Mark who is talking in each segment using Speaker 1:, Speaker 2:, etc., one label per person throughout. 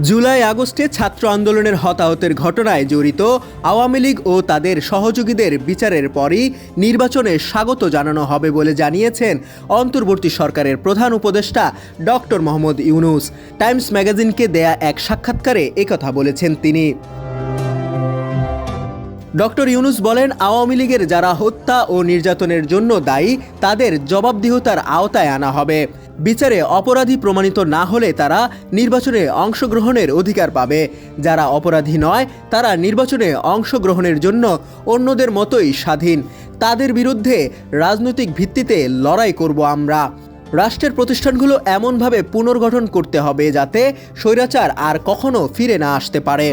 Speaker 1: জুলাই আগস্টে ছাত্র আন্দোলনের হতাহতের ঘটনায় জড়িত আওয়ামী লীগ ও তাদের সহযোগীদের বিচারের পরই নির্বাচনে স্বাগত জানানো হবে বলে জানিয়েছেন অন্তর্বর্তী সরকারের প্রধান উপদেষ্টা ডক্টর মোহাম্মদ ইউনূস। টাইমস ম্যাগাজিনকে দেয়া এক সাক্ষাৎকারে একথা বলেছেন তিনি। ডক্টর ইউনূস বলেন, আওয়ামী লীগের যারা হত্যা ও নির্যাতনের জন্য দায়ী তাদের জবাবদিহিতার আওতায় আনা হবে। বিচারে অপরাধী প্রমাণিত না হলে তারা নির্বাচনে অংশগ্রহণের অধিকার পাবে। যারা অপরাধী নয় তারা নির্বাচনে অংশগ্রহণের জন্য অন্যদের মতোই স্বাধীন। তাদের বিরুদ্ধে রাজনৈতিক ভিত্তিতে লড়াই করব আমরা। রাষ্ট্রের প্রতিষ্ঠানগুলো এমনভাবে পুনর্গঠন করতে হবে যাতে স্বৈরাচার আর কখনো ফিরে না আসতে পারে।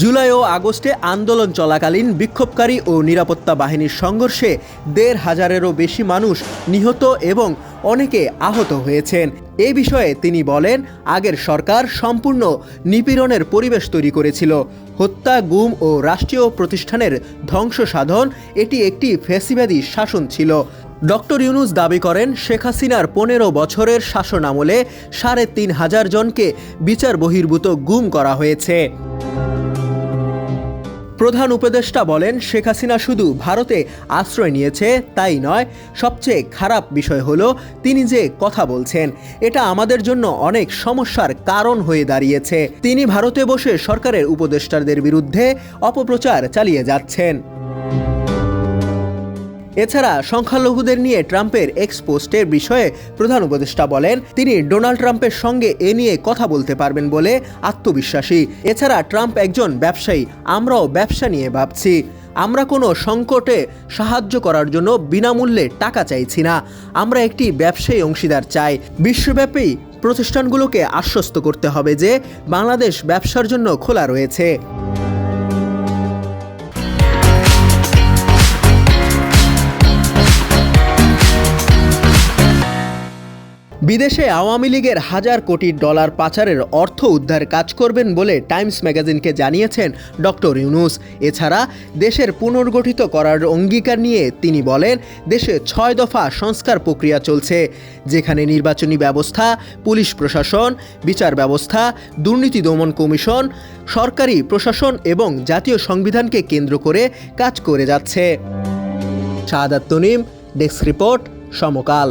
Speaker 1: জুলাই ও আগস্টে আন্দোলন চলাকালীন বিক্ষোভকারী ও নিরাপত্তা বাহিনীর সংঘর্ষে ১৫০০-এরও বেশি মানুষ নিহত এবং অনেকে আহত হয়েছেন। এই বিষয়ে তিনি বলেন, আগের সরকার সম্পূর্ণ নিপীড়নের পরিবেশ তৈরি করেছিল। হত্যা, গুম ও রাষ্ট্রীয় প্রতিষ্ঠানের ধ্বংস সাধন, এটি একটি ফ্যাসিবাদী শাসন ছিল। ডক্টর ইউনূস দাবি করেন, শেখ হাসিনার ১৫ বছরের শাসন আমলে ৩৫০০ জনকে বিচার বহির্ভূত গুম করা হয়েছে। প্রধান উপদেষ্টা বলেন, শেখ হাসিনা শুধু ভারতে আশ্রয় নিয়েছে তাই নয়, সবচেয়ে খারাপ বিষয় হলো তিনি যে কথা বলছেন এটা আমাদের জন্য অনেক সমস্যার কারণ হয়ে দাঁড়িয়েছে। তিনি ভারতে বসে সরকারের উপদেষ্টাদের বিরুদ্ধে অপপ্রচার চালিয়ে যাচ্ছেন। এছাড়া সংখ্যালঘুদের নিয়ে ট্রাম্পের এক্স পোস্টের বিষয়ে প্রধান উপদেষ্টা বলেন, তিনি ডোনাল্ড ট্রাম্পের সঙ্গে এ নিয়ে কথা বলতে পারবেন বলে আত্মবিশ্বাসী। এছাড়া ট্রাম্প একজন ব্যবসায়ী, আমরাও ব্যবসা নিয়ে ভাবছি। আমরা কোনো সংকটে সাহায্য করার জন্য বিনামূল্যে টাকা চাইছি না, আমরা একটি ব্যবসায়ী অংশীদার চাই। বিশ্বব্যাপী প্রতিষ্ঠানগুলোকে আশ্বস্ত করতে হবে যে বাংলাদেশ ব্যবসার জন্য খোলা রয়েছে। বিদেশে আওয়ামী লীগের $১,০০০ কোটি পাচারের অর্থ উদ্ধার কাজ করবেন বলে টাইমস ম্যাগাজিনকে জানিয়েছেন ডক্টর ইউনূস। এছাড়া দেশের পুনর্গঠিত করার অঙ্গীকার নিয়ে তিনি বলেন, দেশে ৬ দফা সংস্কার প্রক্রিয়া চলছে, যেখানে নির্বাচনী ব্যবস্থা, পুলিশ প্রশাসন, বিচার ব্যবস্থা, দুর্নীতি দমন কমিশন, সরকারি প্রশাসন এবং জাতীয় সংবিধানকে কেন্দ্র করে কাজ করে যাচ্ছে। শাহাদাত তনিম, ডেস্ক রিপোর্ট, সমকাল।